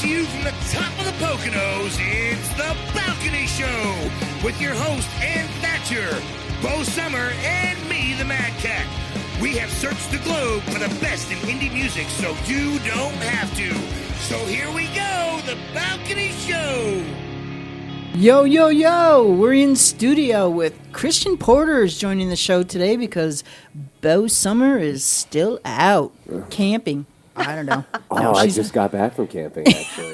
to you from the top of the Poconos, it's The Balcony Show with your host, Ann Thatcher, Bo Summer, and me, the Madcat. We have searched the globe for the best in indie music so you don't have to. So here we go, The Balcony Show. Yo, yo, yo! We're in studio with Christian Porter is joining the show today because Bo Summer is still out camping. I don't know. No, I just got back from camping, actually.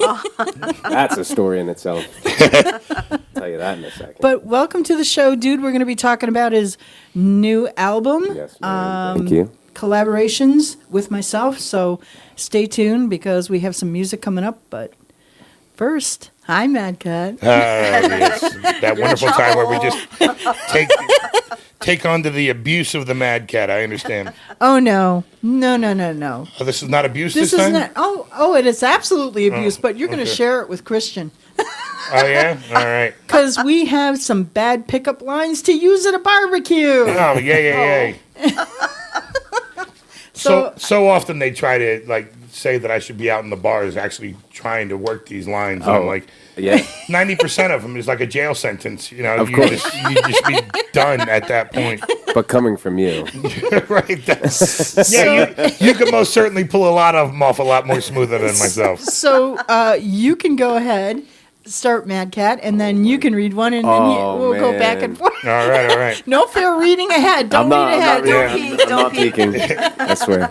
That's a story in itself. Tell you that in a second. But welcome to the show, dude. We're going to be talking about his new album. Yes, ma'am. Thank you. Collaborations with myself. So stay tuned because we have some music coming up. But first, hi, Madcat. Yes. That wonderful time where we just take on to the abuse of the Madcat. I understand. Oh, no. No. Oh, this is not abuse This this is time? not. Oh, it is absolutely abuse, but you're going to share it with Christian. Oh, yeah? All right. Because we have some bad pickup lines to use at a barbecue. Oh, yay. So often they try to, say that I should be out in the bars actually trying to work these lines. And I'm like, Yeah. 90% of them is like a jail sentence. You know, Of you course. just be done at that point. But coming from you. Right. You could most certainly pull a lot of them off a lot more smoother than myself. So you can go ahead, start Madcat, and then you can read one, and then we'll go back and forth. All right. No fair reading ahead. Don't read ahead. I'm not peeking. I swear.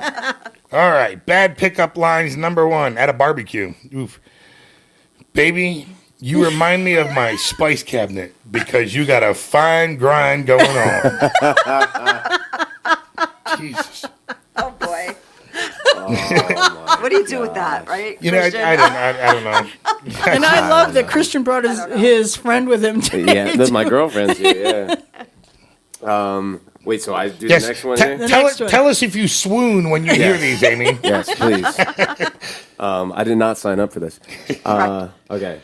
All right, bad pickup lines number 1 at a barbecue. Oof. Baby, you remind me of my spice cabinet because you got a fine grind going on. Jesus. Oh, boy. Oh, What do you do with that, right? You know, I don't know. And I love that Christian brought his friend with him today. Yeah, that's my girlfriend's here, yeah. Wait, so I do Yes. the next one here? Tell us if you swoon when you hear these, Amy. Yes, please. I did not sign up for this. Okay.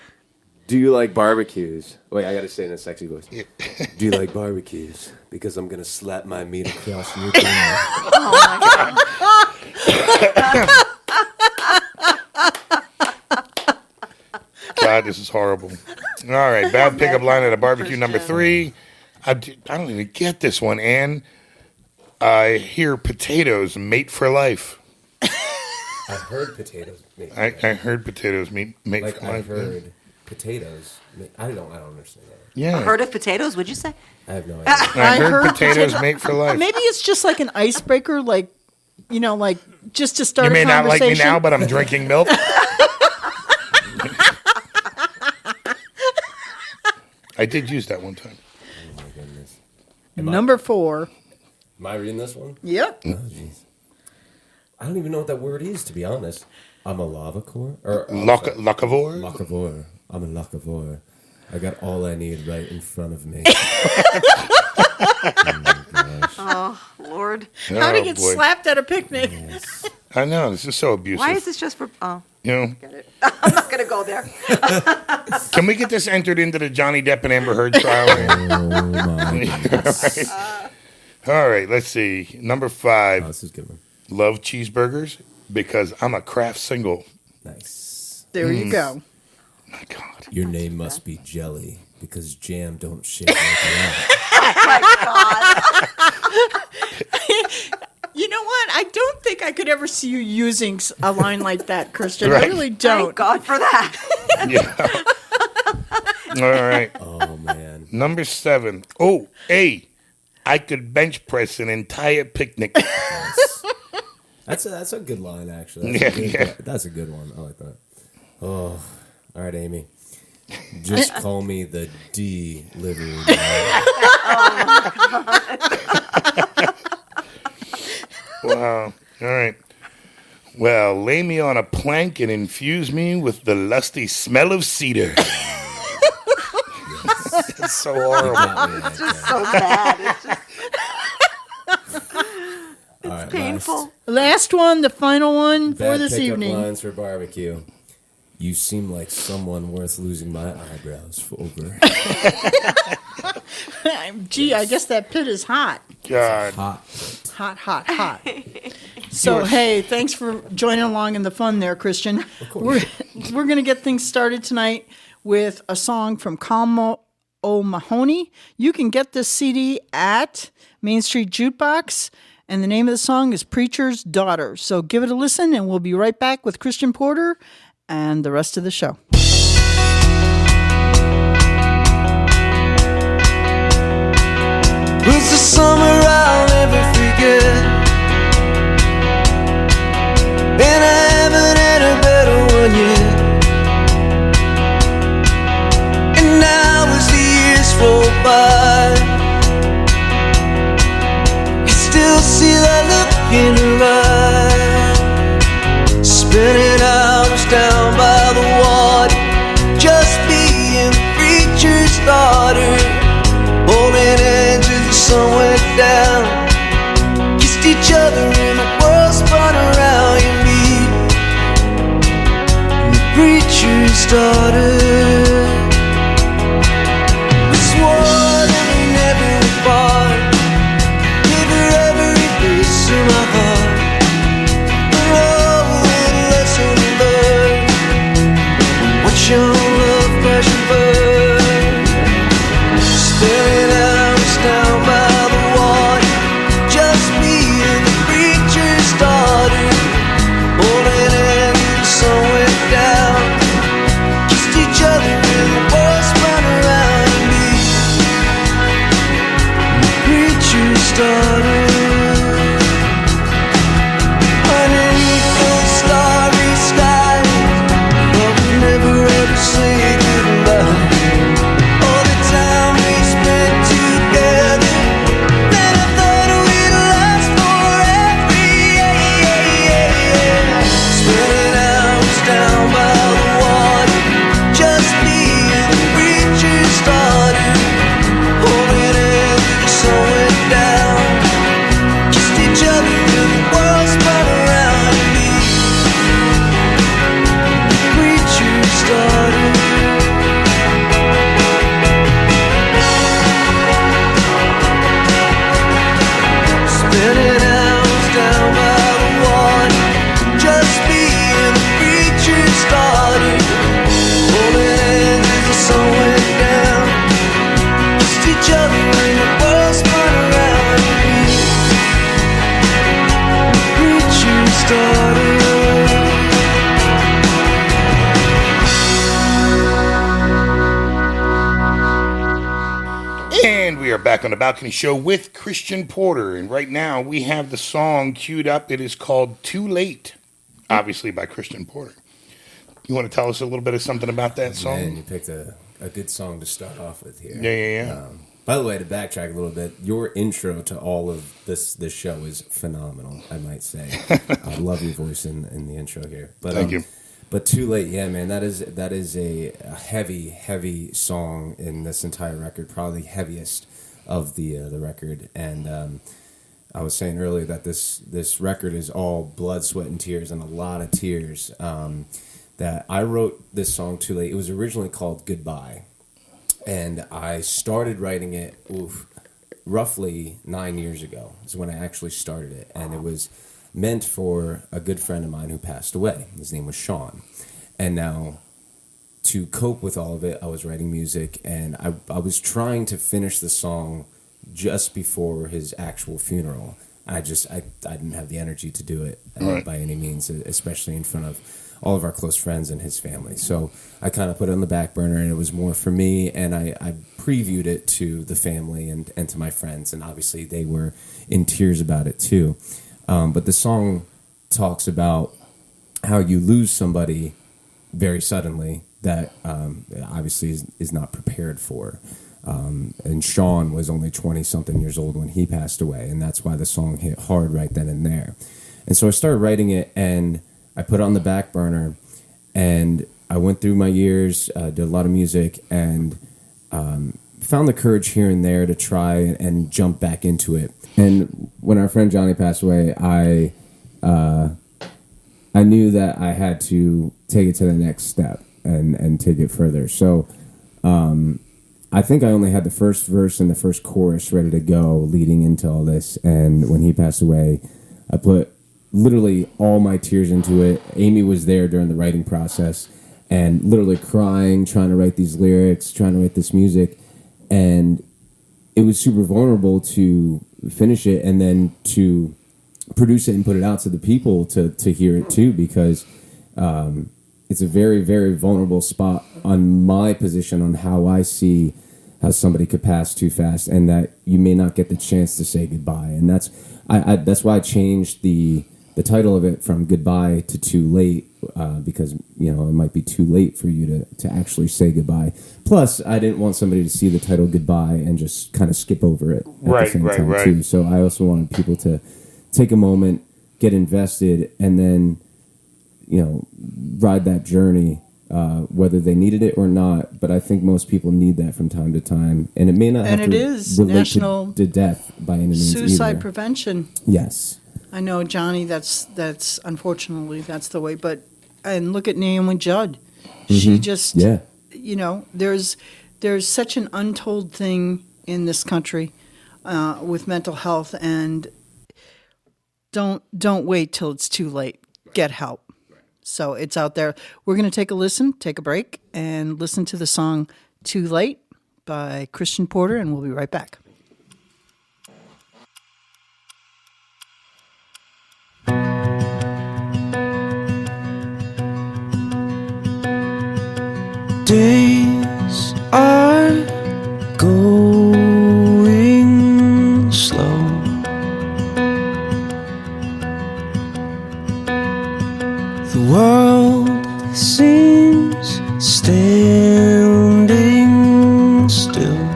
Do you like barbecues? Wait, I got to say in a sexy voice. Do you like barbecues? Because I'm going to slap my meat across your dinner. Oh, my God. God, this is horrible. All right, bad pickup line at a barbecue number 3. I don't even get this one, Ann. I hear potatoes mate for life. I heard potatoes. I heard potatoes mate for life. I heard potatoes. I don't understand that. Yeah. Heard of potatoes, would you say? I have no idea. I heard potatoes mate for life. Maybe it's just like an icebreaker, just to start You may a not like conversation. me now, but I'm drinking milk. I did use that one time. Oh, my goodness. Number 4. Am I reading this one? Yep. Oh, jeez. I don't even know what that word is, to be honest. I'm a lavacore? Locavore? Locavore. I'm a locavore. I got all I need right in front of me. Oh, Lord. How to get boy. slapped at a picnic. Yes. I know, this is so abusive. Why is this just for... Oh, You know, get it. I'm not going to go there. can we get this entered into the Johnny Depp and Amber Heard trial? Oh, my goodness. All right, let's see. Number 5. Oh, this is a good one. Love cheeseburgers because I'm a craft single. Nice. There you go. My God. Your name must be Jelly because jam don't shake like that. You know what? I don't think I could ever see you using a line like that, Christian. Right. I really don't. Thank God for that. Yeah. All right. Oh, man. Number 7. Oh, hey, I could bench press an entire picnic. That's a good line, actually. That's a good one. I like that. Oh, all right, Amy. Just call me the delivery man. Wow. All right. Well, lay me on a plank and infuse me with the lusty smell of cedar. It's so horrible. It's just so bad. It's just... All right, painful. Last one, the final one for Bad this pickup evening. lines for barbecue. You seem like someone worth losing my eyebrows over. Gee, I guess that pit is hot. God. Hot. So, hey, thanks for joining along in the fun there, Christian. Of course. We're going to get things started tonight with a song from Colm O'Mahony. You can get this CD at Main Street Jukebox, and the name of the song is Preacher's Daughter. So give it a listen, and we'll be right back with Christian Porter and the rest of the show. Was the summer I'll never forget, and I haven't had a better one yet. And now as the years roll by, I still see that look in her eye. Spending hours down by the water, just being the preacher's daughter, holding hands as the sun went down, kissed each other and the world spun around you, me and the preacher's daughter. We swore that we never would part, gave her every piece of my heart, but oh, what a lesson learned, what your love passion burned. Spinning hours down by the water, just me and the preacher's daughter, holding hands as the sun went down, kissed each other and the world spun around me, and the preacher's daughter. Underneath those starry skies, love would never ever say goodbye. All the time we spent together, then I thought we'd last forever, yeah. Spending hours down by the water, just me and the preacher's daughter, holding hands as the sun went down, kissed each other and the world spun around me, the preacher's daughter. Spinning hours down by the water, just me and the preacher's daughter, holding hands as the sun went down, kissed each other and the world spun around me, the preacher's daughter. And we are back on the Balcony Show with Christian Porter. And right now we have the song queued up. It is called Too Late, obviously by Christian Porter. You want to tell us a little bit of something about that song? Man, you picked a good song to start off with here. Yeah. By the way, to backtrack a little bit, your intro to all of this show is phenomenal, I might say. I love your voice in the intro here. But, Thank you. But Too Late, yeah, man, that is a heavy song in this entire record, probably heaviest of the record. And I was saying earlier that this record is all blood, sweat, and tears, and a lot of tears. That I wrote this song Too Late. It was originally called Goodbye, and I started writing it roughly 9 years ago. Is when I actually started it, and it was meant for a good friend of mine who passed away. His name was Sean. And now, to cope with all of it, I was writing music, and I was trying to finish the song just before his actual funeral. I didn't have the energy to do it by any means, especially in front of all of our close friends and his family. So I kind of put it on the back burner, and it was more for me, and I previewed it to the family and to my friends, and obviously they were in tears about it too. But the song talks about how you lose somebody very suddenly that obviously is not prepared for. And Sean was only 20-something years old when he passed away, and that's why the song hit hard right then and there. And so I started writing it, and I put it on the back burner, and I went through my years, did a lot of music, and found the courage here and there to try and jump back into it. And when our friend Johnny passed away, I I knew that I had to take it to the next step and take it further. So I think I only had the first verse and the first chorus ready to go leading into all this. And when he passed away, I put literally all my tears into it. Amy was there during the writing process and literally crying, trying to write these lyrics, trying to write this music. And it was super vulnerable to finish it and then to produce it and put it out to the people to hear it too, because it's a very, very vulnerable spot on my position on how I see how somebody could pass too fast and that you may not get the chance to say goodbye. And that's why I changed the title of it from Goodbye to Too Late, because it might be too late for you to actually say goodbye. Plus, I didn't want somebody to see the title Goodbye and just kind of skip over it at the same time too. So I also wanted people to take a moment, get invested, and then ride that journey, whether they needed it or not. But I think most people need that from time to time, and it may not have to is relate National to death by any means Suicide either. prevention. Yes. I know, Johnny, that's unfortunately that's the way. And look at Naomi Judd. She just, there's such an untold thing in this country with mental health, and don't wait till it's too late. Get help. So it's out there. We're going to take a break, and listen to the song Too Late by Christian Porter, and we'll be right back. Days are going slow. The world seems standing still.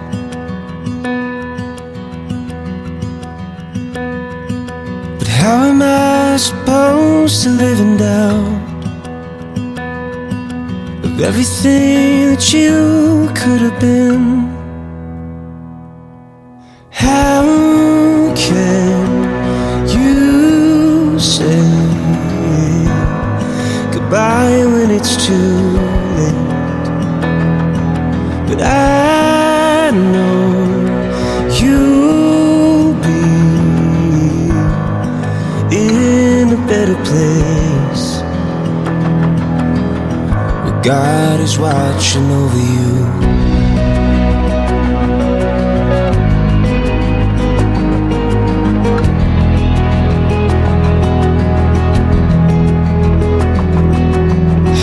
But how am I supposed to live in doubt of everything that you could have been? How can you say goodbye when it's too late? But I know you'll be in a better place. God is watching over you.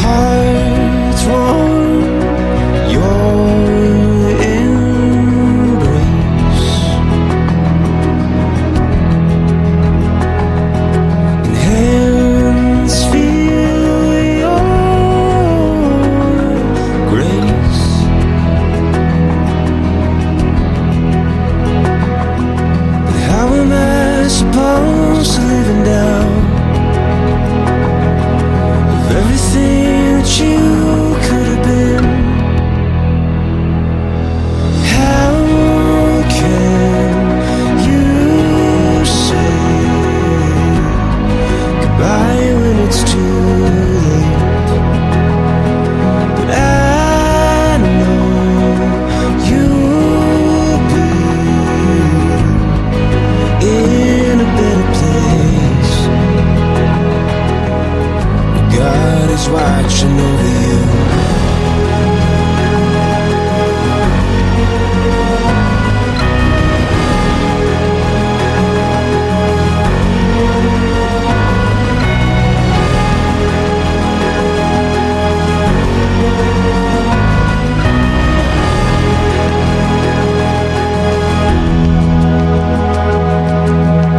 Hearts warm, your embrace, and hands feel your grace. But how am I supposed to live in doubt of everything that you could have been? How can you say goodbye when it's too late? But I know you'll be in a better place. God is watching over you.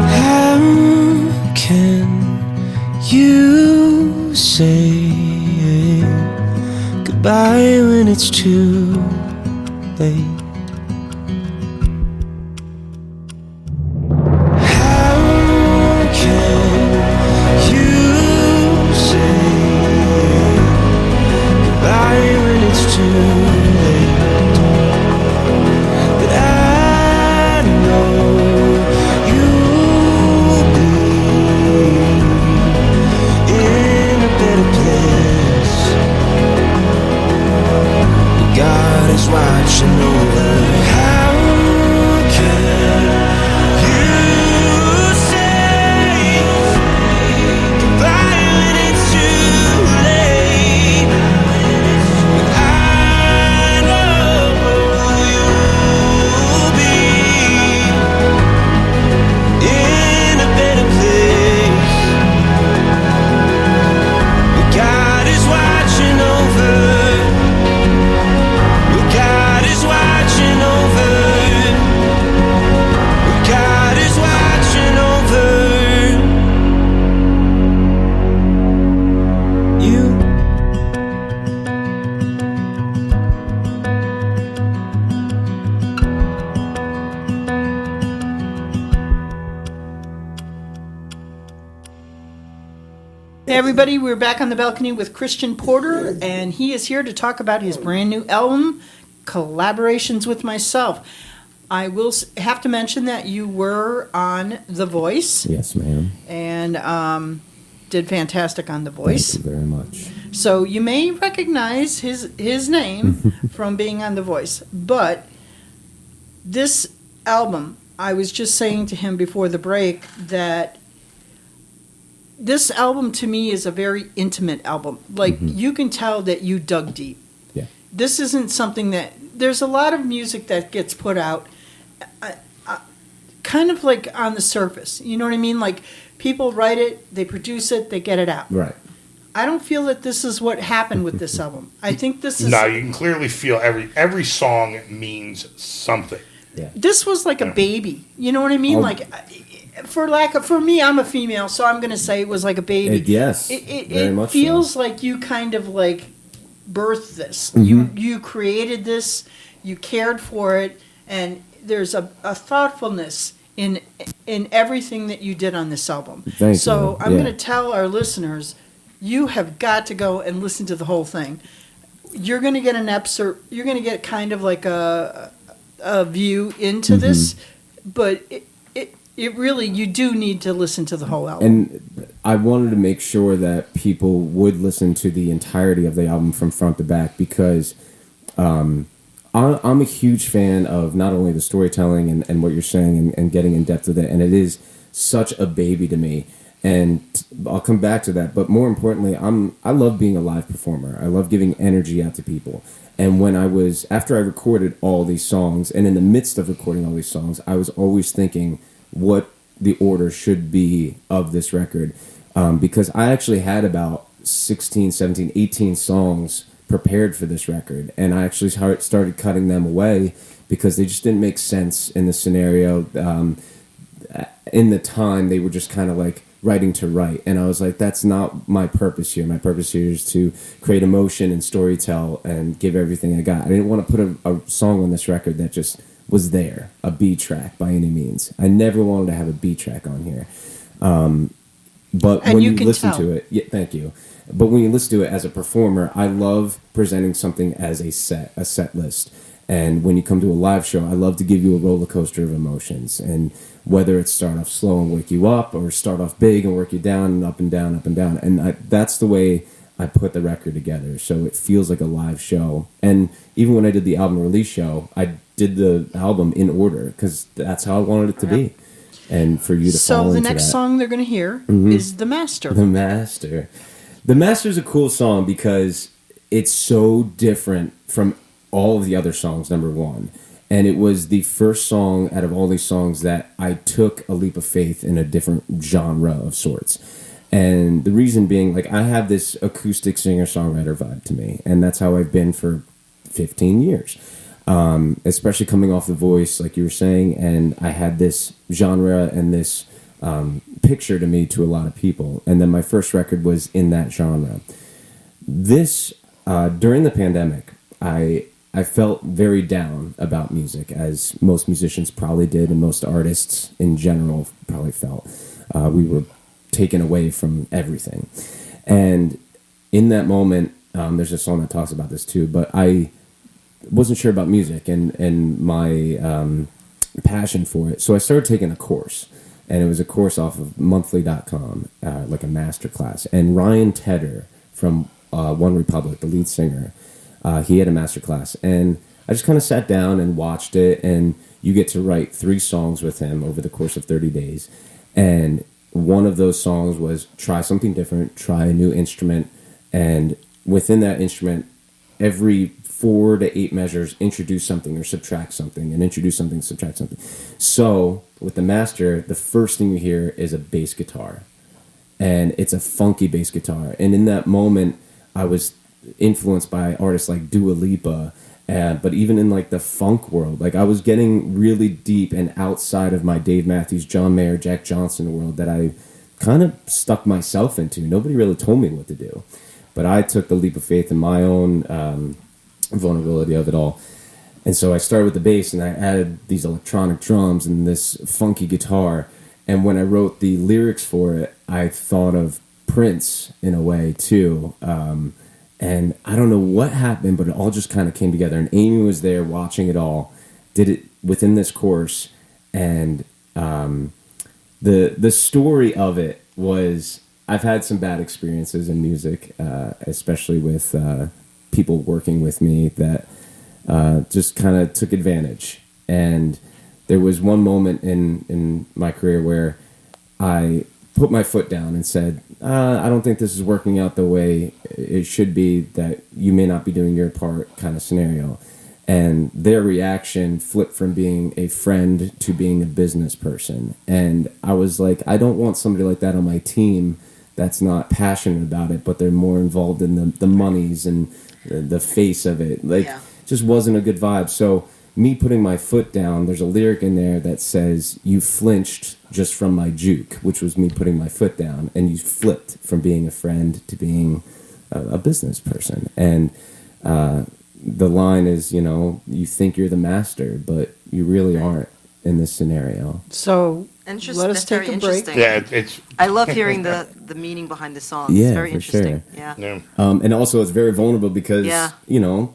How can you say goodbye when it's too late? How can you say goodbye when it's too late? But I know you'll be in everybody, we're back on the balcony with Christian Porter, and he is here to talk about his brand new album, Collaborations with Myself. I will have to mention that you were on The Voice. Yes, ma'am. And did fantastic on The Voice. Thank you very much. So you may recognize his name from being on The Voice. But this album, I was just saying to him before the break that this album to me is a very intimate album. Like, you can tell that you dug deep. Yeah. This isn't something that... There's a lot of music that gets put out kind of like on the surface. You know what I mean? Like, people write it, they produce it, they get it out. Right. I don't feel that this is what happened with this album. I think this is... No, you can clearly feel every song means something. Yeah. This was like a baby. You know what I mean? Like, for me, I'm a female, so I'm going to say it was like a baby. Yes. It much feels so. like you kind of like birthed this. Mm-hmm. You created this, you cared for it, and there's a thoughtfulness in everything that you did on this album. Thank so you. I'm Yeah. going to tell our listeners, you have got to go and listen to the whole thing. You're going to get an excerpt. You're going to get kind of like a view into this, but it really, you do need to listen to the whole album. And I wanted to make sure that people would listen to the entirety of the album from front to back, because I'm a huge fan of not only the storytelling and what you're saying and getting in depth with it, and it is such a baby to me. And I'll come back to that, but more importantly, I love being a live performer. I love giving energy out to people. And after I recorded all these songs, and in the midst of recording all these songs, I was always thinking what the order should be of this record, because I actually had about 16, 17, 18 songs prepared for this record, and I actually started cutting them away because they just didn't make sense in the scenario. In the time, they were just kind of like writing to write, and I was like, that's not my purpose here. My purpose here is to create emotion and storytell and give everything I got. I didn't want to put a song on this record that just was there, a B track by any means. I never wanted to have a B track on here. But and when you you can listen tell. to it, yeah, thank you. But when you listen to it as a performer, I love presenting something as a set list. And when you come to a live show, I love to give you a roller coaster of emotions. And whether it's start off slow and wake you up, or start off big and work you down and up and down, up and down. And that's the way I put the record together. So it feels like a live show. And even when I did the album release show, I did the album in order because that's how I wanted it to be. And for you to fall So the into next that. song they're going to hear is The Master. The Master. The Master's a cool song because it's so different from all of the other songs, number one. And it was the first song out of all these songs that I took a leap of faith in a different genre of sorts. And the reason being, like, I have this acoustic singer-songwriter vibe to me, and that's how I've been for 15 years. Especially coming off The Voice, like you were saying, and I had this genre and this picture to me to a lot of people. And then my first record was in that genre. This, during the pandemic, I felt very down about music, as most musicians probably did, and most artists in general probably felt. We were taken away from everything. And in that moment, there's a song that talks about this too, but I wasn't sure about music and my passion for it. So I started taking a course, and it was a course off of monthly.com, like a master class. And Ryan Tedder from One Republic, the lead singer, he had a master class, and I just kind of sat down and watched it, and you get to write 3 songs with him over the course of 30 days. And one of those songs was try something different, try a new instrument, and within that instrument, every 4 to 8 measures, introduce something or subtract something, and introduce something, subtract something. So with the Master, the first thing you hear is a bass guitar, and it's a funky bass guitar. And in that moment, I was influenced by artists like Dua Lipa, but even in like the funk world, like I was getting really deep and outside of my Dave Matthews, John Mayer, Jack Johnson world that I kind of stuck myself into. Nobody really told me what to do, but I took the leap of faith in my own vulnerability of it all. And so I started with the bass, and I added these electronic drums and this funky guitar. And when I wrote the lyrics for it, I thought of Prince in a way too. And I don't know what happened, but it all just kind of came together. And Amy was there watching it all, did it within this course. And the story of it was, I've had some bad experiences in music, especially with people working with me that just kind of took advantage. And there was one moment in my career where I put my foot down and said, I don't think this is working out the way it should be, that you may not be doing your part kind of scenario. And their reaction flipped from being a friend to being a business person. And I was like, I don't want somebody like that on my team that's not passionate about it, but they're more involved in the monies and the face of it. Like, just wasn't a good vibe. So me putting my foot down, there's a lyric in there that says, you flinched just from my juke, which was me putting my foot down, and you flipped from being a friend to being a business person. And the line is, you think you're the master, but you really aren't in this scenario. So Interesting. let us That's take very a break. interesting. Yeah, it's I love hearing the meaning behind the song. Yeah, It's very for interesting. sure. Yeah. yeah. And also it's very vulnerable because, Yeah.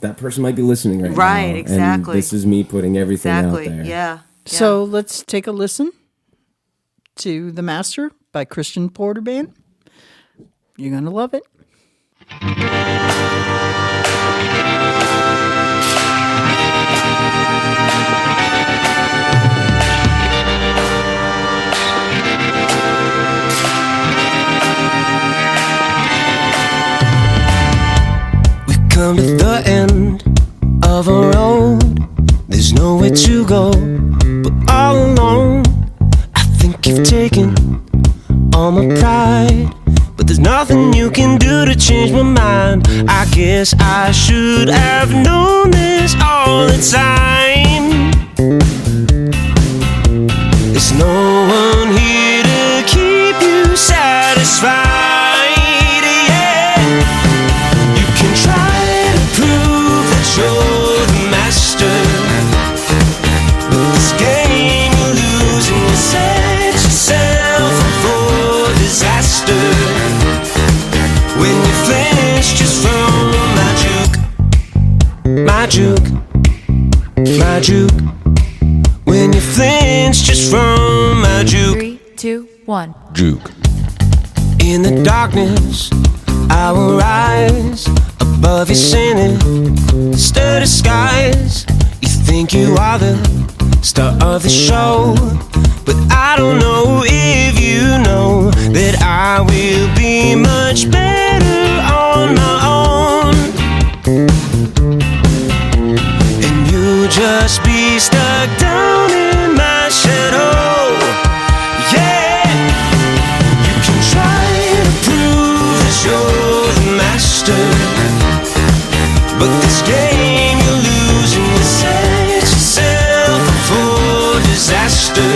that person might be listening right now. Right, exactly. And this is me putting everything Exactly. out there. Yeah. So let's take a listen to The Master by Christian Porter Band. You're going to love it. Come to the end of a road. There's nowhere to go but all alone. I think you've taken all my pride, but there's nothing you can do to change my mind. I guess I should have known this all the time. There's no one here to keep you satisfied. You're the master, but this game you're losing. You set yourself up for disaster when you flinch just from my juke, my juke. When you flinch just from my juke. 3, 2, 1. Juke. In the darkness, I will rise above your sinister disguise. You think you are the star of the show, but I don't know if you know that I will be much better on my own, and you'll just be stuck down in my shadow. Yeah, you can try to prove that you're the master, but this game you're losing. You set yourself up for disaster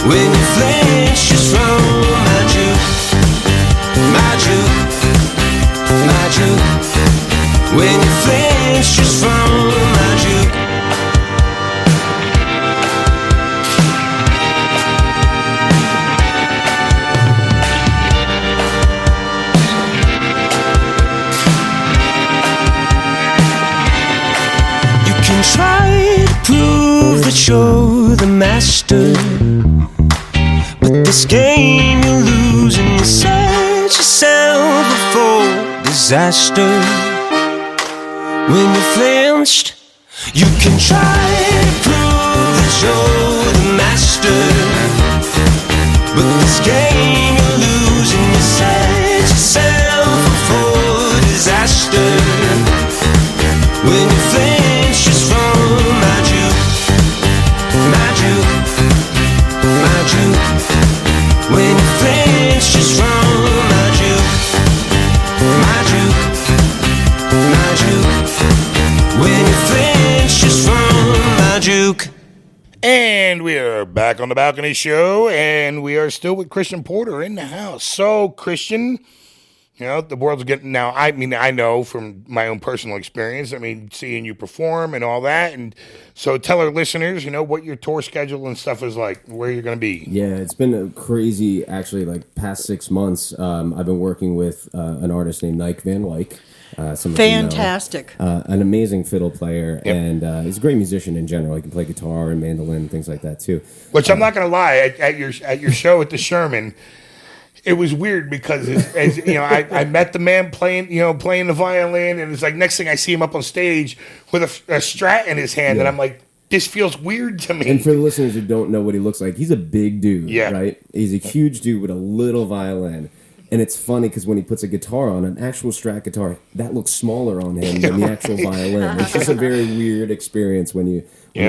when you flinch just from my juke, my juke, my juke. When you flinch just from my juke. Try to prove that you're the master, but this game you're losing. You set yourself up for disaster when you're flinched. You can try to prove that you're the master, but this game you're losing. You set yourself up for disaster when you flinch just from my juke, my juke, my juke. When you flinch just from my juke, my juke, my juke. When you flinch just from my juke. And we are back on the Balcony Show, and we are still with Christian Porter in the house. So, Christian, You know, the world's getting now. I mean, I know from my own personal experience. I mean, seeing you perform and all that, and so tell our listeners, you know, what your tour schedule and stuff is like, where you're going to be. Yeah, it's been a crazy, actually, like past 6 months. I've been working with an artist named Nike Van Wyk. Some of you know. Fantastic. An amazing fiddle player, Yep. and he's a great musician in general. He can play guitar and mandolin and things like that too. Which I'm not going to lie, at your show at the Sherman, it was weird because as you know, I met the man playing the violin, and it's like next thing I see him up on stage with a Strat in his hand, and I'm like, this feels weird to me. And for the listeners who don't know what he looks like, he's a big dude, right? He's a huge dude with a little violin. And it's funny because when he puts a guitar on, an actual Strat guitar, that looks smaller on him than the actual violin. It's just a very weird experience when you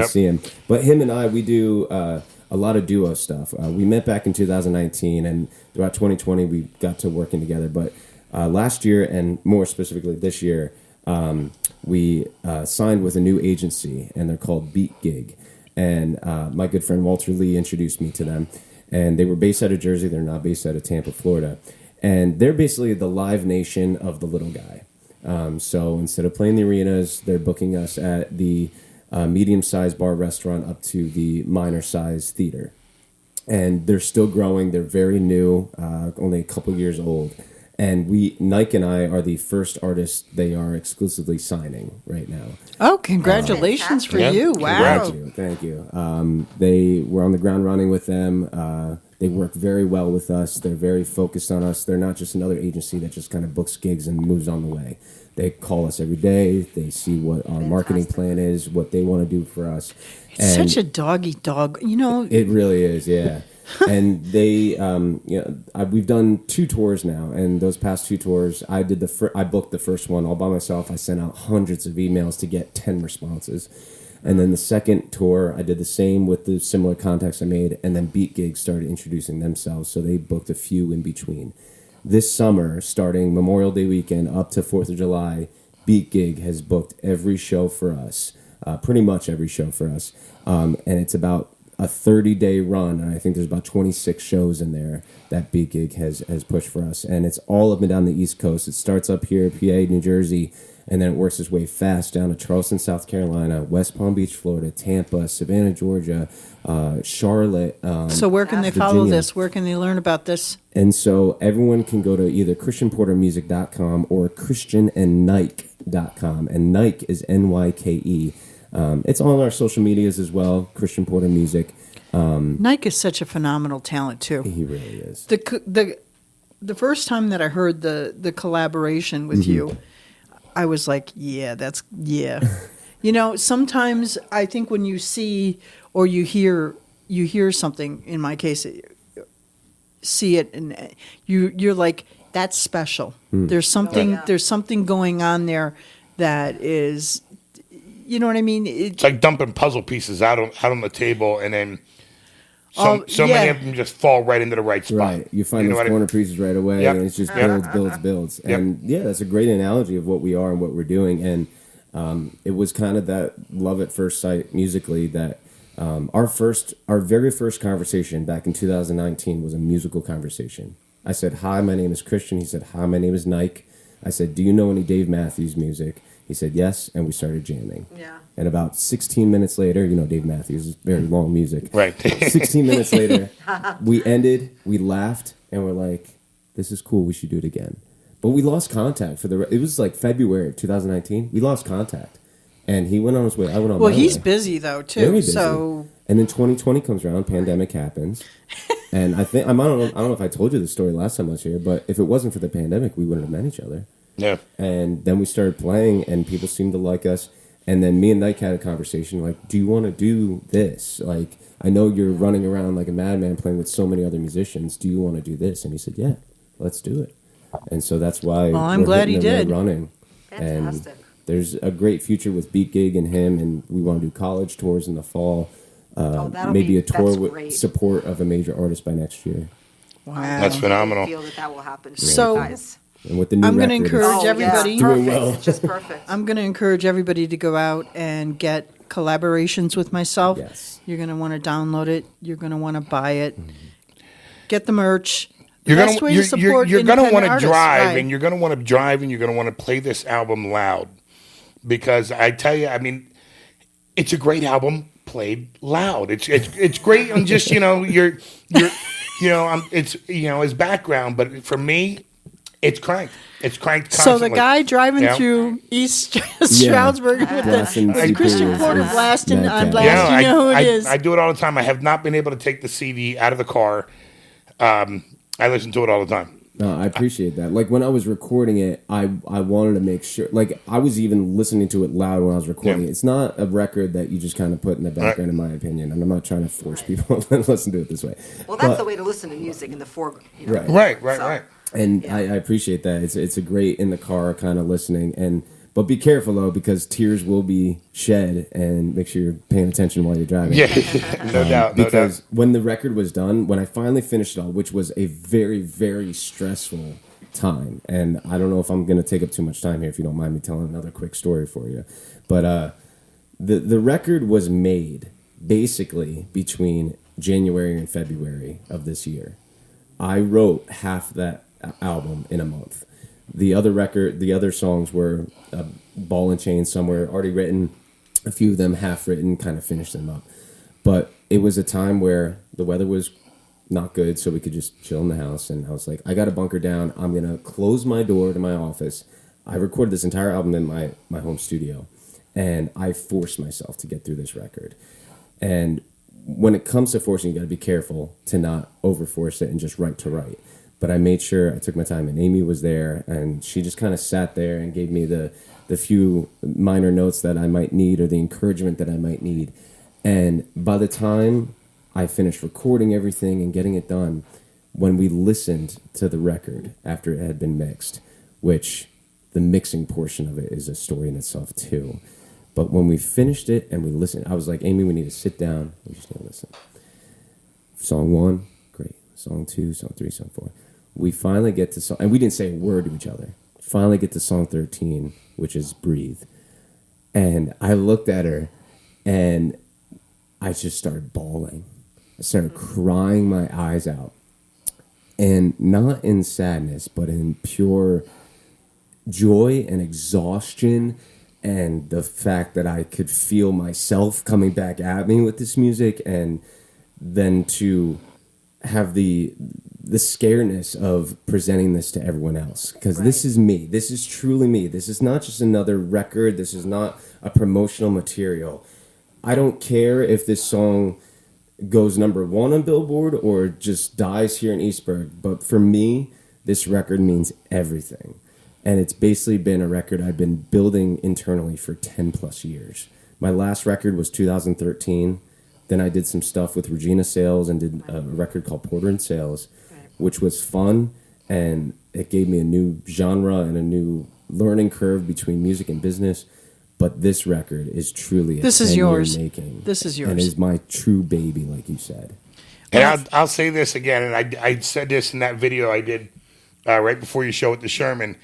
see him. But him and I, we do a lot of duo stuff. We met back in 2019, and throughout 2020, we got to working together. But last year, and more specifically this year, we signed with a new agency, and they're called Beat Gig. And my good friend Walter Lee introduced me to them. And they were based out of Jersey. They're not based out of Tampa, Florida. And they're basically the Live Nation of the little guy. So instead of playing the arenas, they're booking us at the medium-sized bar restaurant up to the minor-sized theater. And they're still growing. They're very new, only a couple years old. And Nike and I are the first artists they are exclusively signing right now. Oh, congratulations for you. Wow. Thank you. They were on the ground running with them. They work very well with us. They're very focused on us. They're not just another agency that just kind of books gigs and moves on the way. They call us every day. They see what our marketing plan is, what they want to do for us. It's such a dog-eat-dog, you know. It really is, yeah. And they, we've done 2 tours now, and those past 2 tours, I booked the first one all by myself. I sent out hundreds of emails to get 10 responses. And then the second tour, I did the same with the similar contacts I made, and then Beat Gig started introducing themselves, so they booked a few in between. This summer, starting Memorial Day weekend up to 4th of July, Beat Gig has booked every show for us, pretty much every show for us, and it's about a 30-day run, and I think there's about 26 shows in there that Beat Gig has pushed for us, and it's all up and down the East Coast. It starts up here, PA, New Jersey, and then it works its way fast down to Charleston, South Carolina, West Palm Beach, Florida, Tampa, Savannah, Georgia, Charlotte. So where can they follow this? Where can they learn about this? And so everyone can go to either ChristianPorterMusic.com or ChristianandNike.com. And Nike is Nyke. It's on our social medias as well, Christian Porter Music. Nike is such a phenomenal talent, too. He really is. The first time that I heard the collaboration with you, I was like, yeah. You know, sometimes I think when you see or you hear something, in my case, see it, and you're like, that's special. There's something going on there that is, you know what I mean? It's like dumping puzzle pieces out on the table, and then so many of them just fall right into the right spot. Right. You find those corner pieces right away, and it's just builds. Yep. And yeah, that's a great analogy of what we are and what we're doing. And it was kind of that love at first sight musically that our very first conversation back in 2019 was a musical conversation. I said, "Hi, my name is Christian." He said, "Hi, my name is Nike." I said, "Do you know any Dave Matthews music?" He said, "Yes," and we started jamming. Yeah. And about 16 minutes later, you know, Dave Matthews is very long music. Right. 16 minutes later, we ended, we laughed, and we're like, this is cool, we should do it again. But we lost contact it was like February of 2019. We lost contact. And he went on his way, I went on my way. Well, he's busy, though, too. Very busy. So... And then 2020 comes around, pandemic happens. And I don't know if I told you the story last time I was here, but if it wasn't for the pandemic, we wouldn't have met each other. Yeah. And then we started playing, and people seemed to like us. And then me and Nike had a conversation, like, do you want to do this? Like, I know you're running around like a madman playing with so many other musicians. Do you want to do this? And he said, yeah, let's do it. And so that's why I'm glad he did. Running. Fantastic. And there's a great future with Beat Gig and him, and we want to do college tours in the fall. Maybe a tour with support of a major artist by next year. Wow. That's phenomenal. I feel that will happen. So- guys. And with the new I'm going to record, encourage everybody. doing well. It's just perfect. I'm going to encourage everybody to go out and get collaborations with myself. Yes. You're going to want to download it. You're going to want to buy it. Get the merch. best way to support you're gonna independent want to artists, drive, right. and you're gonna want to drive, and you're gonna want to play this album loud, because I tell you, I mean, it's a great album played loud. It's great on just you're it's as background, but for me, it's cranked. It's cranked So constantly. the guy driving Yeah. through East Stroudsburg Blasting with Christian CPs Porter is blasting on Madcat. blast, you know who it is. I do it all the time. I have not been able to take the CD out of the car. I listen to it all the time. No, I appreciate that. Like when I was recording it, I wanted to make sure. Like I was even listening to it loud when I was recording Yeah. it. It's not a record that you just kind of put in the background, in my opinion. And I'm not trying to force people to listen to it this way. Well, that's But- the way to listen to music in the foreground. You know? Right. Right. And I appreciate that. It's a great in the car kind of listening. But be careful though, because tears will be shed, and make sure you're paying attention while you're driving. Yeah, no doubt. Because when the record was done, when I finally finished it all, which was a very, very stressful time, and I don't know if I'm going to take up too much time here, if you don't mind me telling another quick story for you. But the record was made basically between January and February of this year. I wrote half that album in a month. The other songs were Ball and Chain, some were already written, a few of them half written, kind of finished them up. But it was a time where the weather was not good, so we could just chill in the house. And I was like, I got to bunker down. I'm going to close my door to my office. I recorded this entire album in my home studio, and I forced myself to get through this record. And when it comes to forcing, you got to be careful to not overforce it and just write to write. But I made sure I took my time, and Amy was there, and she just kind of sat there and gave me the few minor notes that I might need, or the encouragement that I might need. And by the time I finished recording everything and getting it done, when we listened to the record after it had been mixed, which the mixing portion of it is a story in itself too. But when we finished it and we listened, I was like, Amy, we need to sit down. We just need to listen. Song 1, great. Song 2, Song 3, Song 4. We finally get to song, and we didn't say a word to each other. Finally get to Song 13, which is Breathe. And I looked at her, and I just started bawling. I started crying my eyes out. And not in sadness, but in pure joy and exhaustion, and the fact that I could feel myself coming back at me with this music, and then to have the scaredness of presenting this to everyone else, because this is me. This is truly me. This is not just another record. This is not a promotional material. I don't care if this song goes number 1 on Billboard or just dies here in Eastburg, but for me, this record means everything. And it's basically been a record I've been building internally for 10 plus years. My last record was 2013. Then I did some stuff with Regina Sales and did a record called Porter and Sales, which was fun, and it gave me a new genre and a new learning curve between music and business. But this record is truly This is yours. making. This is yours. And is my true baby, like you said. And I'll say this again, and I said this in that video I did right before your show with the Sherman.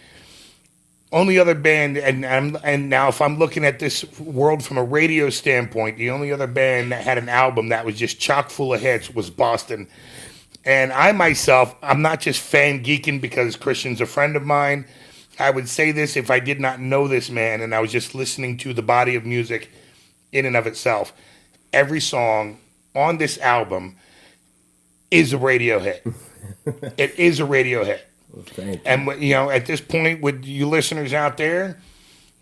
Only other band, and now if I'm looking at this world from a radio standpoint, the only other band that had an album that was just chock full of hits was Boston. And I myself, I'm not just fan geeking because Christian's a friend of mine. I would say this if I did not know this man and I was just listening to the body of music in and of itself. Every song on this album is a radio hit. It is a radio hit. Well, thank you. And, at this point, with you listeners out there,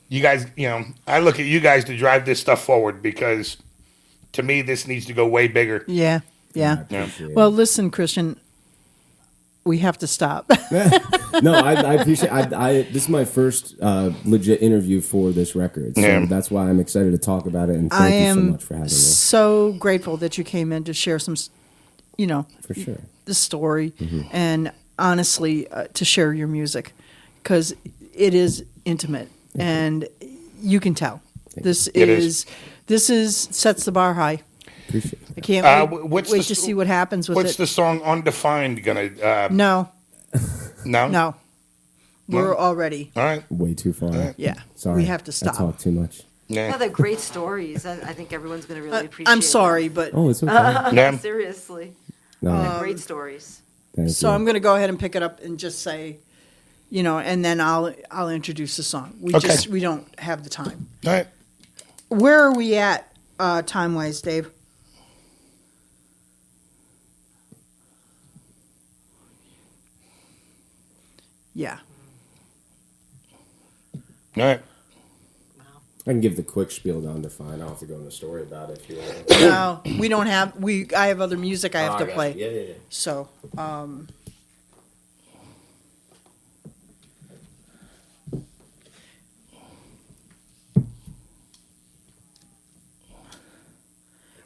you guys, I look at you guys to drive this stuff forward, because to me, this needs to go way bigger. Yeah. I appreciate it. Well, listen, Christian, we have to stop. No, I appreciate. This is my first legit interview for this record, so Yeah. that's why I'm excited to talk about it. And I thank you so am much for having me. so grateful that you came in to share some, For sure. the story, and honestly, to share your music, because it is intimate, and you can tell. This is sets the bar high. Appreciate it. I can't wait the to see what happens with What's it. the song Undefined gonna? No, No. we're already. All right. Way too far. Yeah, Sorry. we have to stop. I talk too much. Yeah. No, they're great stories. I think everyone's going to really appreciate I'm sorry, but Oh, it's okay. Yeah. Seriously. No, Great stories. So I'm going to go ahead and pick it up and just say, and then I'll introduce the song. We don't have the time. All right. Where are we at time wise, Dave? Yeah. All right. I can give the quick spiel to Undefined. I don't have to go into a story about it if you want. No, we don't have. I have other music I have to play. Yeah. So,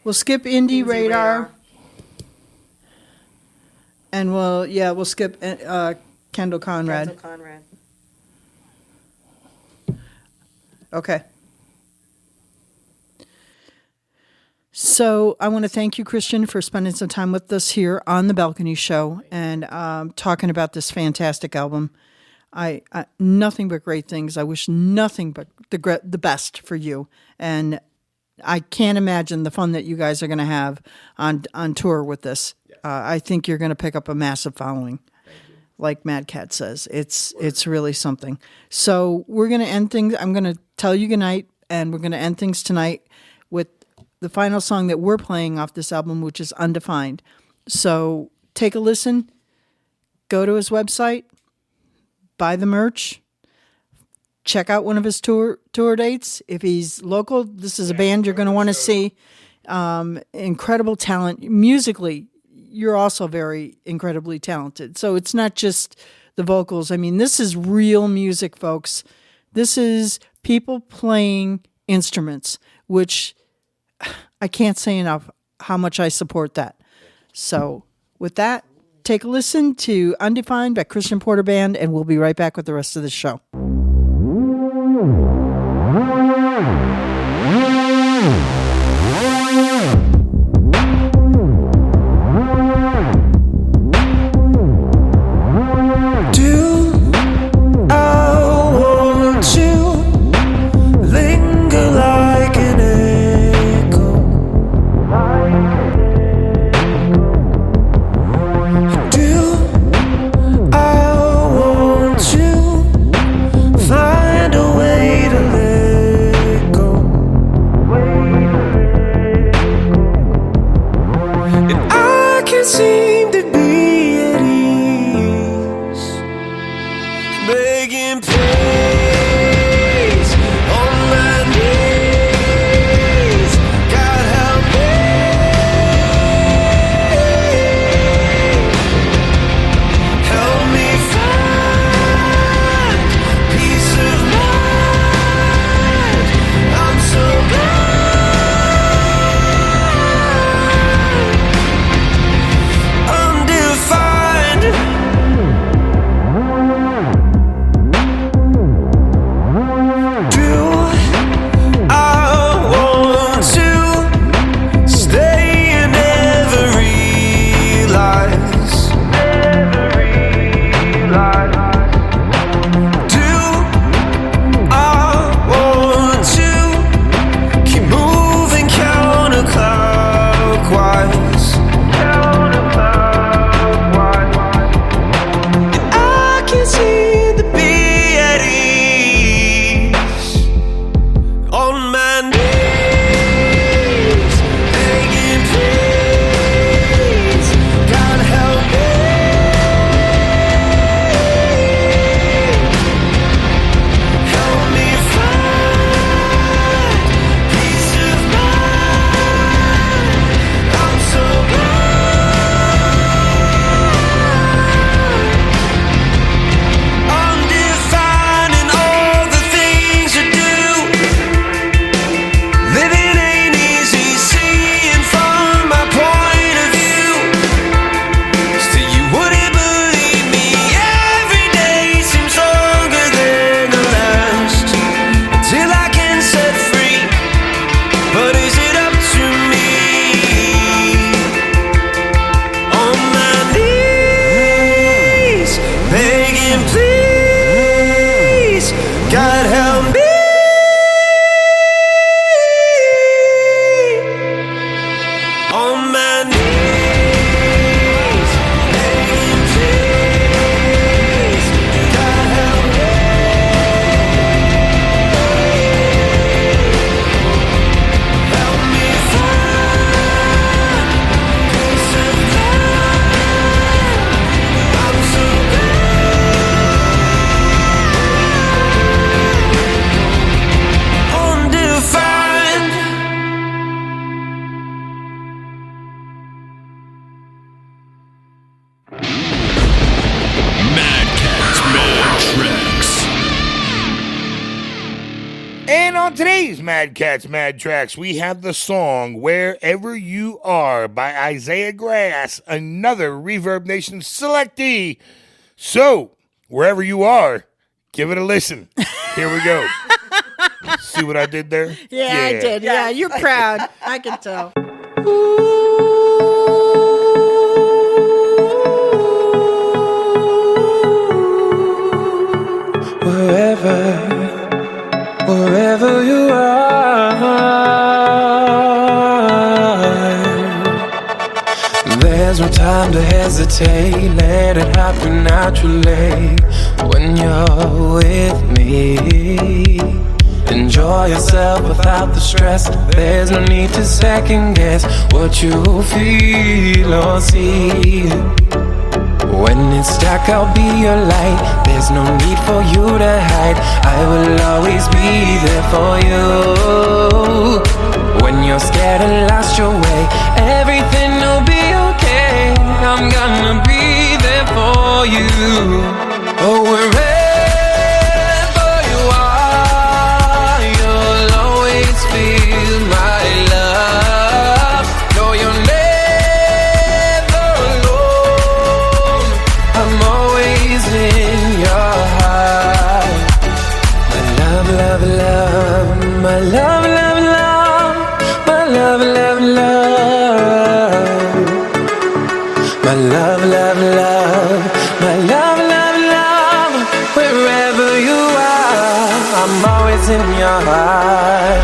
we'll skip Indie Radar. And we'll skip Kendal Conrad. Kendal Conrad. Okay. So I want to thank you, Christian, for spending some time with us here on the Balcony Show and talking about this fantastic album. I nothing but great things. I wish nothing but the best for you, and I can't imagine the fun that you guys are going to have on tour with this. I think you're going to pick up a massive following. Like Madcat says, it's really something. So we're going to end things. I'm going to tell you goodnight, and we're going to end things tonight with the final song that we're playing off this album, which is Undefined. So take a listen, go to his website, buy the merch, check out one of his tour dates. If he's local, this is a band you're going to want to see. Incredible talent. Musically, you're also very incredibly talented. So it's not just the vocals. I mean, this is real music, folks. This is people playing instruments, which I can't say enough how much I support that. So with that, take a listen to Undefined by Christian Porter Band, and we'll be right back with the rest of the show. On my knees, begging on today's Madcats Madtrax, we have the song Wherever You Are by Isaiah Grass, another ReverbNation selectee. So, wherever you are, give it a listen. Here we go. See what I did there? Yeah, I did. Yeah, you're proud. I can tell. Wherever you are, there's no time to hesitate. Let it happen naturally when you're with me. Enjoy yourself without the stress. There's no need to second guess what you feel or see. When it's dark, I'll be your light. There's no need for you to hide. I will always be there for you. When you're scared and lost your way, everything will be okay. I'm gonna be there for you. Oh, wherever you are, you'll always feel my love. No, you're never alone. I'm always in your heart. My love, love, love. My love, love, love. My love, love, love. My love, love, love. My love, love, love. Wherever you are, I'm always in your heart.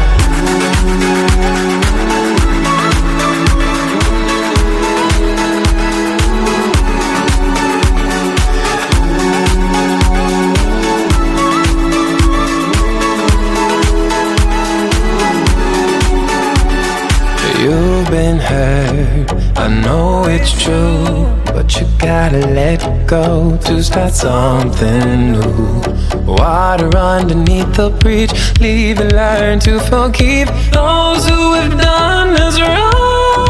You've been hurt, I know it's true, but you gotta let go to start something new. Water underneath the bridge, leave and learn to forgive those who have done us wrong.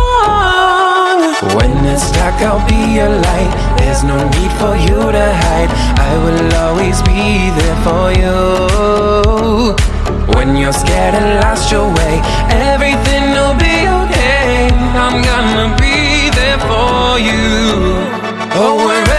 When it's dark, I'll be your light. There's no need for you to hide. I will always be there for you. When you're scared and lost your way, everything will be okay. I'm gonna be there for you. Oh, wherever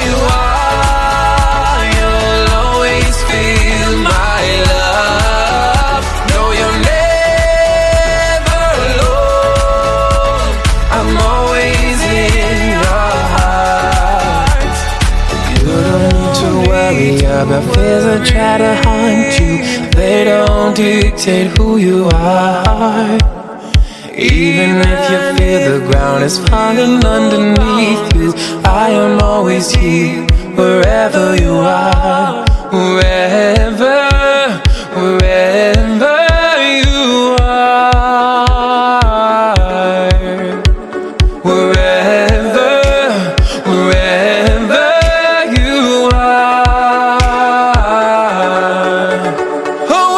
you are, you'll always feel my love. No, you're never alone. I'm always in your heart. You don't need to worry about fears that try to haunt you. They don't dictate who you are. Even if you feel the ground is falling underneath you, I am always here, wherever you are. Wherever you are. Wherever you are. Oh, wherever you are. Oh,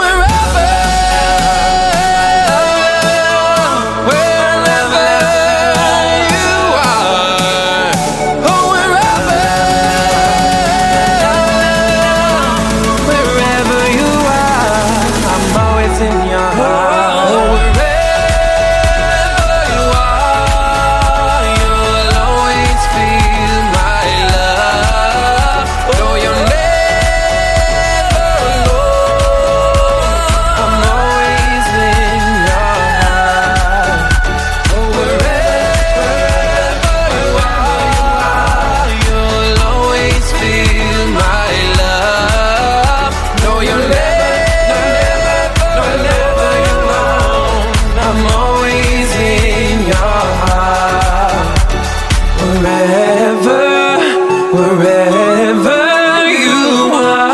wherever you are, I'm always in your heart. Oh, wherever you are, you'll always feel my love. No, you're never alone. I'm always in your heart. Oh, wherever you are, you'll always feel my love. No, you're never alone. I'm always in your heart. Wherever you are.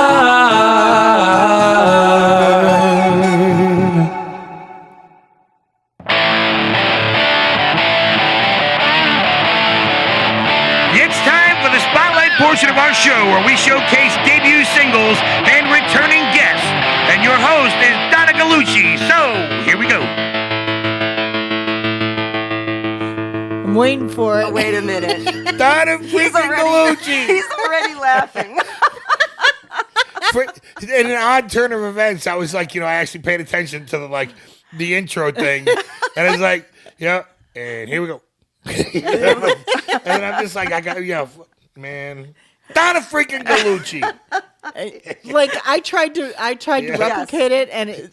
It's time for the spotlight portion of our show where we showcase debut singles and returning guests. And your host is Donna Gallucci. So, here we go. I'm waiting for it. Oh, wait a minute. Donna freaking Gallucci. He's already laughing. in an odd turn of events, I was like, I actually paid attention to the intro thing, and it's like, and here we go. And I'm just like, I got, man, Donna freaking Gallucci. Like I tried to replicate it, and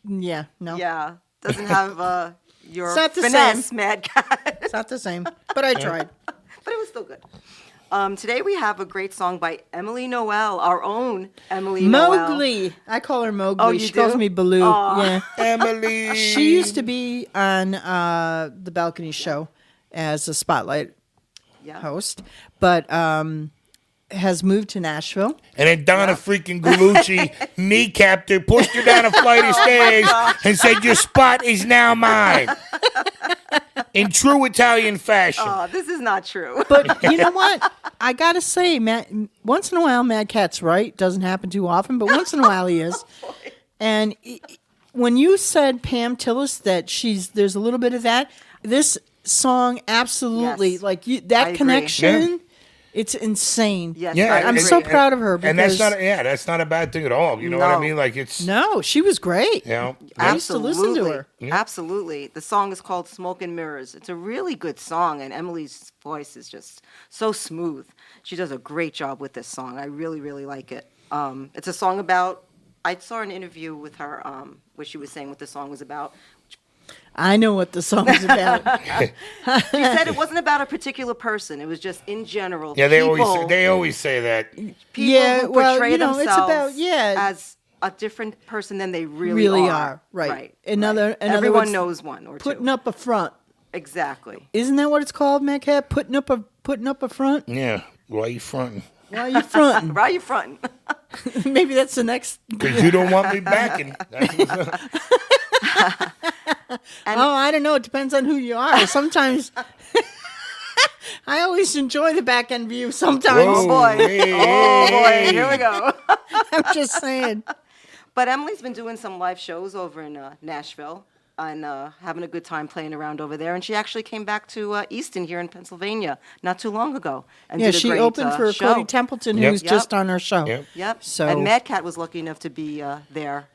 no, Yeah, doesn't have your It's not the finesse, same. Madcat. it's not the same. But I tried. But it was still good. Today we have a great song by Emily Noel, our own Emily Noel. Mowgli. I call her Mowgli. Oh, you she calls do? me Baloo. Aw. Yeah. Emily. She used to be on the Balcony Show as a spotlight Yeah. host, but has moved to Nashville. And then Donna freaking Gallucci kneecapped her, pushed her down a flight of stairs, and said, "Your spot is now mine." In true Italian fashion. Oh, this is not true. But you know what? I gotta say, once in a while, Madcat's right. Doesn't happen too often, but once in a while he is. And when you said Pam Tillis that there's a little bit of that. This song absolutely Yes. like I that agree. connection. Yeah. It's insane. Yes, Yeah, I I'm agree. so proud of her. Because, and that's not a bad thing at all. You know what I No. mean? Like it's no, she was great. I used to listen to her. Absolutely. The song is called Smoke and Mirrors. It's a really good song, and Emily's voice is just so smooth. She does a great job with this song. I really, really like it. It's a song about, I saw an interview with her where she was saying what the song was about. I know what the song is about. She said it wasn't about a particular person. It was just in general. yeah. people, They always say that. people Yeah, who well, portray you know, it's themselves about- yeah. as a different person than they Really are. are, right. Right. In other Everyone words, knows one or putting two. up a front. Exactly. Isn't that what it's called, Madcat? Putting up a front. Yeah. Why you fronting? Why are you fronting? Right, you fronting. Maybe that's the next. Because you don't want me backing. Oh, I don't know. It depends on who you are. Sometimes I always enjoy the back end view. Sometimes Oh boy. Hey, Oh boy. hey. Here we go. I'm just saying. But Emily's been doing some live shows over in Nashville and having a good time playing around over there. And she actually came back to Easton here in Pennsylvania not too long ago. And Yeah, did a she great, opened for show. Cody Templeton, Yep. who's just on our show. Yep. Yep. So- And Madcat was lucky enough to be there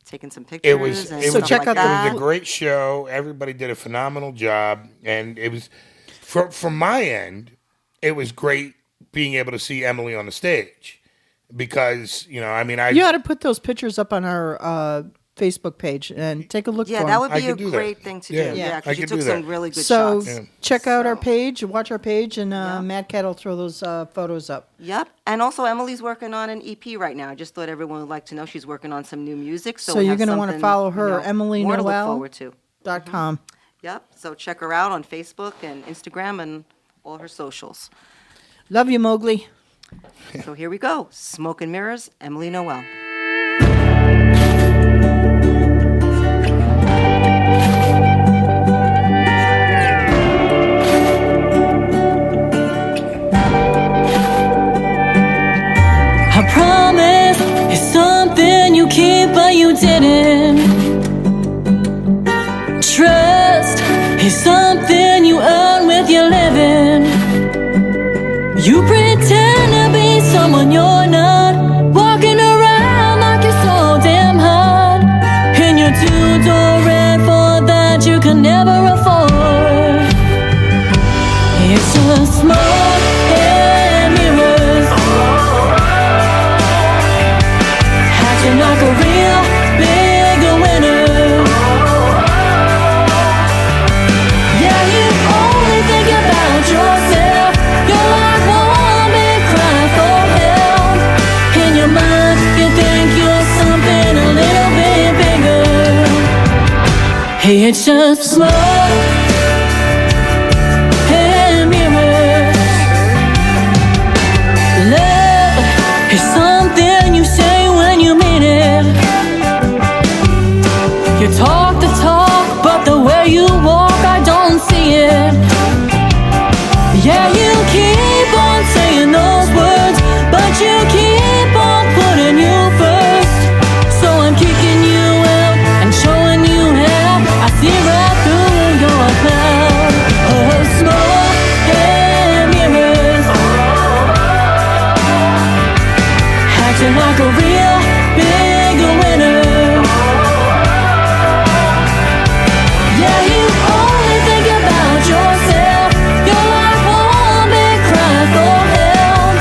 taking some pictures. It was. and It So was, check out it the- was a great show. Everybody did a phenomenal job, and it was from my end. It was great being able to see Emily on the stage because I mean, You ought to put those pictures up on our Facebook page and take a look Yeah, for that them. would I be a could do that. great thing to Yeah. do. Yeah, Yeah, I because you could took do some that. really good So shots. check out our So- page, watch our page, and Madcat will throw those photos up. Yep. And also, Emily's working on an EP right now. I just thought everyone would like to know she's working on some new music. So, So we you're have gonna wanna something, follow her, Emily more to look Noel? forward to. .com. Yep. So check her out on Facebook and Instagram and all her socials. Love you, Mowgli. So here we go. Smoke and Mirrors, Emily Noel. I promise it's something you keep but you didn't. Trust is something you earn with your living. You pretend to be someone you're not, walking around like you're so damn hot. And you're too direct for that you can never afford. It's just smoke and mirrors. Acting like a real big winner. Yeah, you only think about yourself. You're like one big cry for help. In your mind, you think you're something a little bit bigger. Hey, it's just smoke and mirrors. Love is something you say when you mean it. You talk the talk, but the way you walk, I don't see it. Yeah, you keep on saying those words, but you keep on putting you first. So I'm kicking you out and showing you how I see right through your like a real big winner. Yeah, you only think about yourself. Your life won't be cry for help.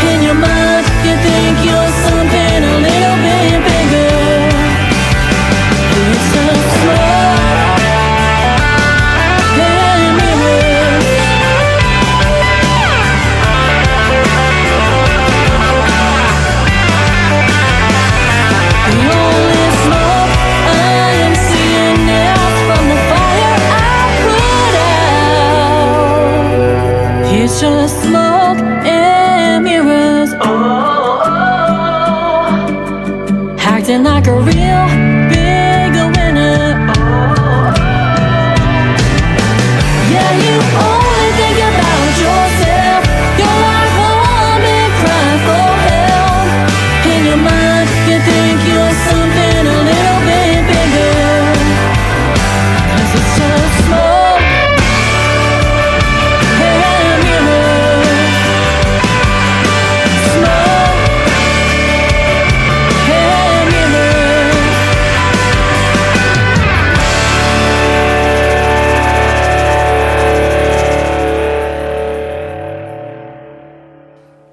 In your mind, you think you're something a little bit bigger. It's a smoke and mirrors. The only smoke I am seeing is from the fire I put out. It's just smoke and mirrors. Acting like a real big winner. Yeah, you only think about yourself. Your life won't be cry for help. In your mind, you think you're something a little bit bigger. 'Cause it's just smoke and mirrors. Smoke and mirrors.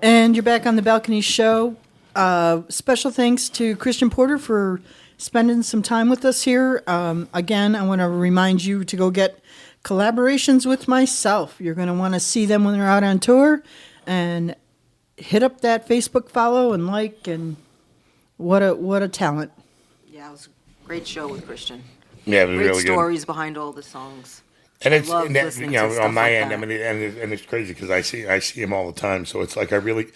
And you're back on the Balcony Show. Special thanks to Christian Porter for spending some time with us here. Again, I want to remind you to go get collaborations with myself. You're going to want to see them when they're out on tour. And hit up that Facebook follow and like. And what a talent. Yeah, it was a great show with Christian. Yeah, it was Great really good. stories behind all the songs. And it's love and that, listening you know to stuff on my like end. that. I mean, and it's crazy because I see him all the time. So it's like I really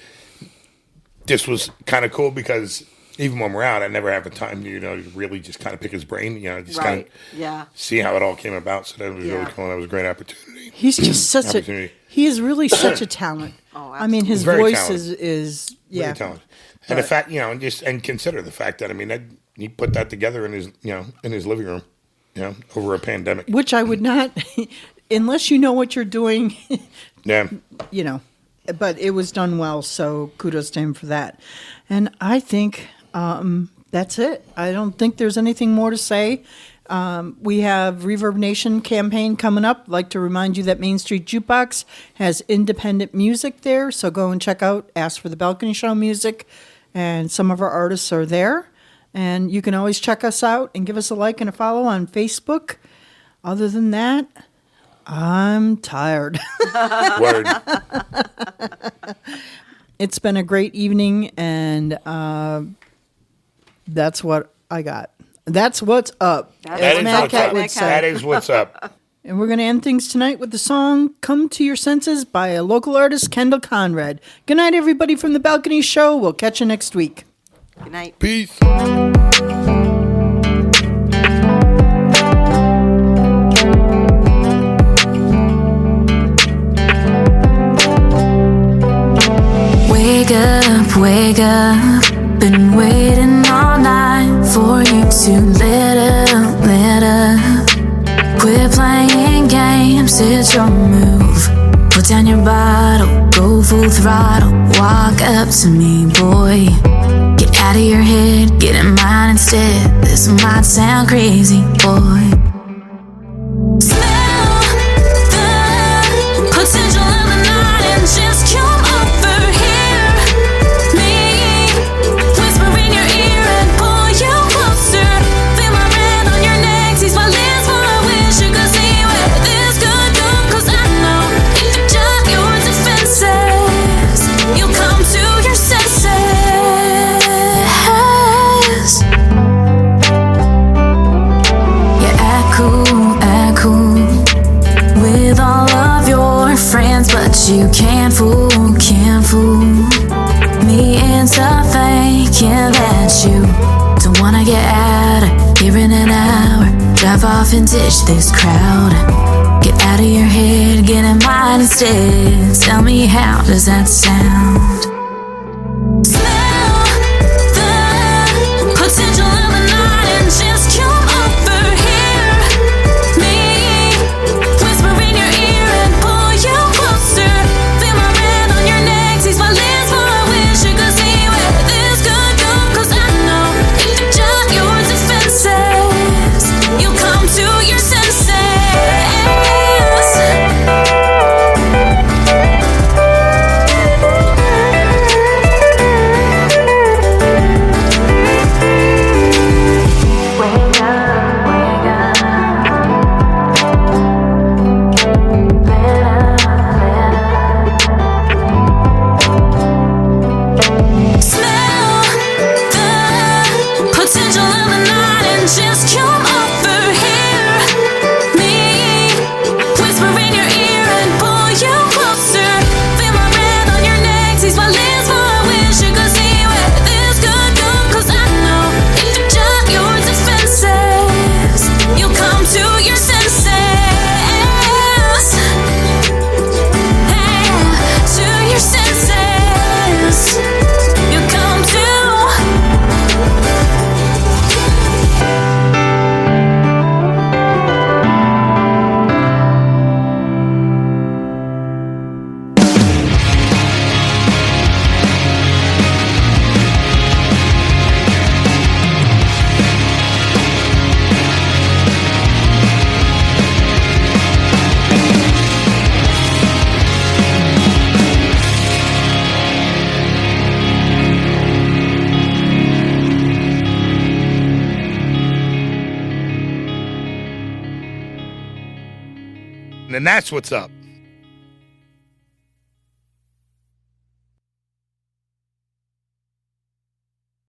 this was kind of cool because even when we're out, I never have the time to really just kind of pick his brain. Just kind Right. of Yeah. see how it all came about. So that was really Yeah. cool. That was a great opportunity. He's just such a, Opportunity. he is really such a talent. Oh, I mean, his Very voice talented. is yeah. Really talented. And the fact, and consider the fact that he put that together in his living room, over a pandemic. Which I would not, unless you know what you're doing, Yeah. but it was done well, so kudos to him for that. And I think that's it. I don't think there's anything more to say. We have ReverbNation campaign coming up. I'd like to remind you that Main Street Jukebox has independent music there, so go and check out Ask for the Balcony Show music, and some of our artists are there. And you can always check us out and give us a like and a follow on Facebook. Other than that, I'm tired. Word. It's been a great evening, and that's what I got. That's what's up. That as is Madcat what's up. would say. That is what's up. And we're going to end things tonight with the song Come to Your Senses by a local artist, Kendal Conrad. Good night, everybody from the Balcony Show. We'll catch you next week. Good night. Peace. Wake up. Been waiting all night for you to let up. Quit playing games, it's your move. Put down your bottle, go full throttle. Walk up to me, boy. Get out of your head, get in mine instead. This might sound crazy, boy. Smell the potential of the night and just come over here. Me, whisper in your ear and pull you closer. Feel my breath on your neck, taste my lips, for I wish you could see where this could go. 'Cause I know if you jot your defenses, you'll come to your senses. Yeah, act cool with all of your friends, but you can't fool me into thinking that you don't wanna get out of here in an hour. Drive off and ditch this crowd. Get out of your head, get in mine instead. Tell me, how does that sound? Smell the potential of the night and just come over here. Me, whisper in your ear and pull you closer. Feel my breath on your neck, taste my lips, for I wish you could see where this could go. And that's what's up.